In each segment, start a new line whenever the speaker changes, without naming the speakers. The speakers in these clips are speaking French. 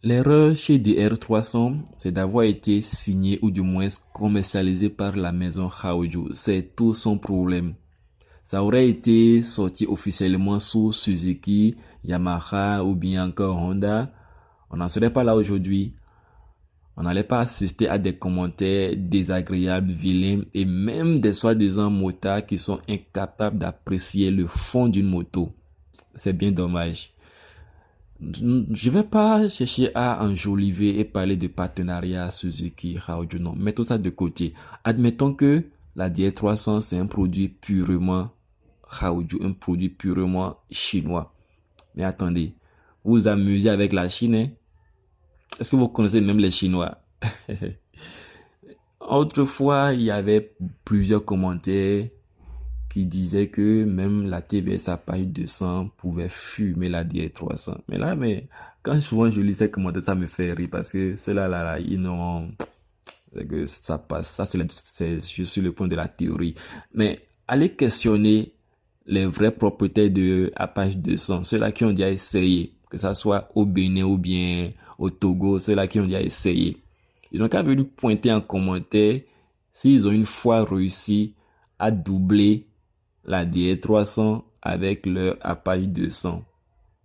L'erreur chez DR300, c'est d'avoir été signé ou du moins commercialisé par la maison Haoju. C'est tout son problème. Ça aurait été sorti officiellement sous Suzuki, Yamaha ou bien encore Honda. On n'en serait pas là aujourd'hui. On n'allait pas assister à des commentaires désagréables, vilains et même des soi-disant motards qui sont incapables d'apprécier le fond d'une moto. C'est bien dommage. Je vais pas chercher à enjoliver et parler de partenariat Suzuki, Haoju, non. Mettons ça de côté. Admettons que la DR300 c'est un produit purement Haoju, un produit purement chinois. Mais attendez, vous vous amusez avec la Chine, hein? Est-ce que vous connaissez même les Chinois? Autrefois, il y avait plusieurs commentaires qui disaient que même la TVS à page 200 pouvait fumer la DR300. Mais quand souvent je lis ces commentaires, ça me fait rire parce que ceux-là, ils n'ont, que ça passe. Ça, je suis le point de la théorie. Mais allez questionner les vrais propriétaires de Apache 200, ceux-là qui ont déjà essayé, que ça soit au Bénin ou bien au Togo, ceux-là qui ont déjà essayé. Ils n'ont qu'à venir pointer en commentaire s'ils ont une fois réussi à doubler la DR300 avec leur Apache 200.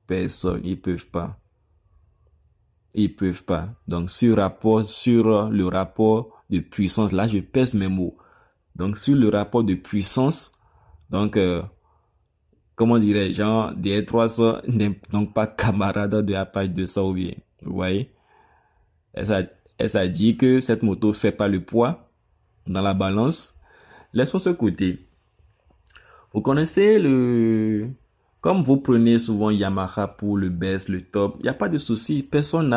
Personne, ils peuvent pas. Ils peuvent pas. Donc, sur le rapport de puissance, là, je pèse mes mots. Donc, sur le rapport de puissance, donc, comment dirais-je, genre, DR300 n'est donc pas camarade de Apache 200 ou bien. Vous voyez? Elle a dit que cette moto fait pas le poids dans la balance. Laissons ce côté. Vous connaissez comme vous prenez souvent Yamaha pour le best, le top, il n'y a pas de souci. Personne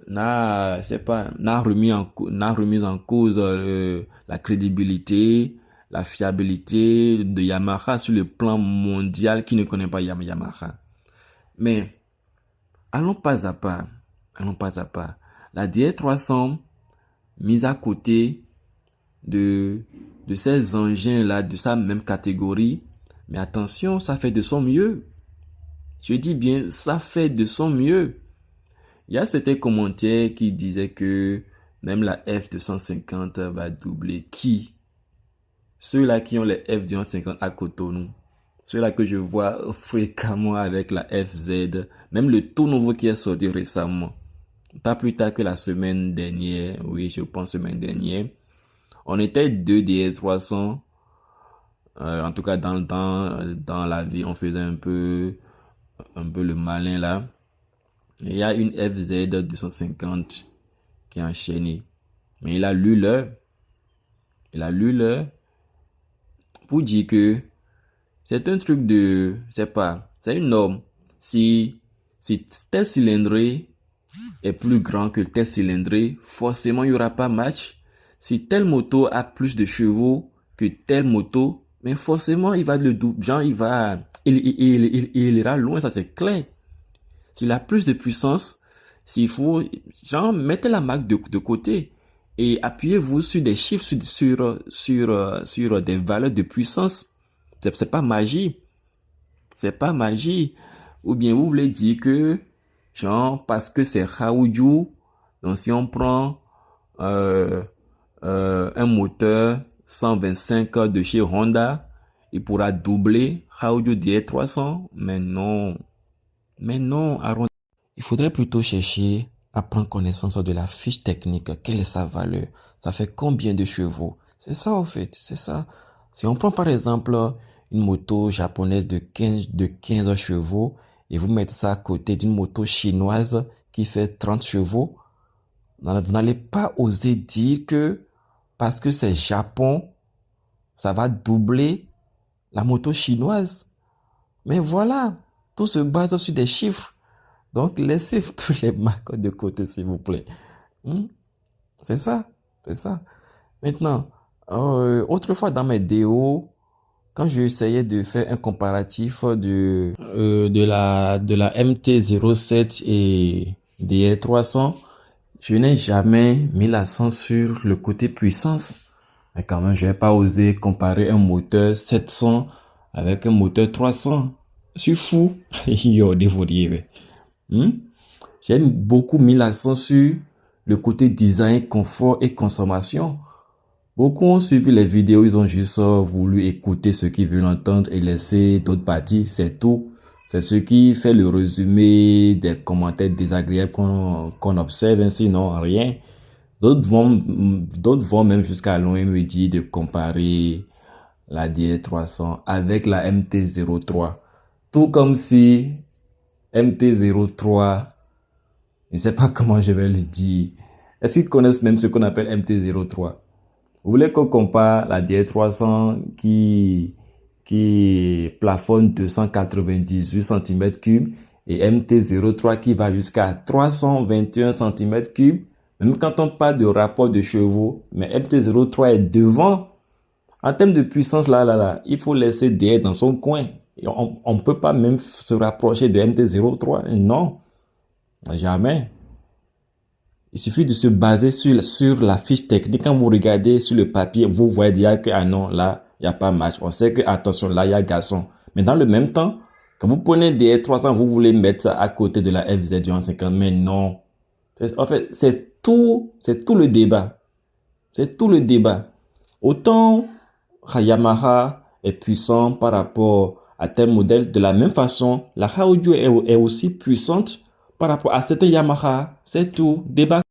je sais pas, n'a remis en cause la crédibilité, la fiabilité de Yamaha sur le plan mondial qui ne connaît pas Yamaha. Mais, allons pas à pas. Allons pas à pas. La DR300, mise à côté de ces engins-là, de sa même catégorie. Mais attention, ça fait de son mieux. Je dis bien, ça fait de son mieux. Il y a certains commentaires qui disaient que même la F250 va doubler. Qui? Ceux-là qui ont les F250 à Cotonou. Ceux-là que je vois fréquemment avec la FZ. Même le tout nouveau qui est sorti récemment. Pas plus tard que la semaine dernière. Oui, je pense semaine dernière. On était deux DR300. En tout cas, dans la vie, on faisait un peu le malin là. Et il y a une FZ 250 qui est enchaînée. Mais il a lu l'heure pour dire que c'est un truc c'est une norme. Si tel cylindré est plus grand que tel cylindré, forcément il y aura pas match. Si telle moto a plus de chevaux que telle moto, mais forcément il va le double, genre il ira loin, ça c'est clair. S'il a plus de puissance, s'il faut, genre mettez la marque de côté et appuyez-vous sur des chiffres, sur des valeurs de puissance. C'est pas magie. C'est pas magie. Ou bien vous voulez dire que, genre, parce que c'est Haoju, donc si on prend un moteur 125 de chez Honda, il pourra doubler Haoju DR300. Mais non. Mais non, il faudrait plutôt chercher à prendre connaissance de la fiche technique. Quelle est sa valeur? Ça fait combien de chevaux? C'est ça, au fait. C'est ça. Si on prend par exemple une moto japonaise de 15 chevaux et vous mettez ça à côté d'une moto chinoise qui fait 30 chevaux, vous n'allez pas oser dire que parce que c'est Japon, ça va doubler la moto chinoise. Mais voilà, tout se base sur des chiffres. Donc, laissez les marques de côté, s'il vous plaît. C'est ça. Maintenant, autrefois dans mes déos, quand j'essayais de faire un comparatif de la MT-07 et des 300, je n'ai jamais mis l'accent sur le côté puissance. Mais quand même, je vais pas osé comparer un moteur 700 avec un moteur 300. Je suis fou. Yo, dévorier. J'ai beaucoup mis l'accent sur le côté design, confort et consommation. Beaucoup ont suivi les vidéos, ils ont juste voulu écouter ce qu'ils veulent entendre et laisser d'autres parties, c'est tout. C'est ce qui fait le résumé des commentaires désagréables qu'on observe, ainsi non, rien. D'autres vont même jusqu'à loin me dire de comparer la DR300 avec la MT-03. Tout comme si MT-03, je ne sais pas comment je vais le dire. Est-ce qu'ils connaissent même ce qu'on appelle MT-03? Vous voulez qu'on compare la DR300 qui plafonne 298 cm3 et MT-03 qui va jusqu'à 321 cm3? Même quand on parle de rapport de chevaux, mais MT-03 est devant. En termes de puissance, il faut laisser DR dans son coin. On ne peut pas même se rapprocher de MT-03. Non, jamais. Il suffit de se baser sur la fiche technique. Quand vous regardez sur le papier, vous voyez déjà que, ah non, là, il n'y a pas match. On sait que, attention, là, il y a garçon. Mais dans le même temps, quand vous prenez des 300, vous voulez mettre ça à côté de la FZ 150. Mais non. En fait, c'est tout le débat. C'est tout le débat. Autant Yamaha est puissant par rapport à tel modèle, de la même façon, la Haoju est aussi puissante par rapport à certains Yamaha. C'est tout. Débat.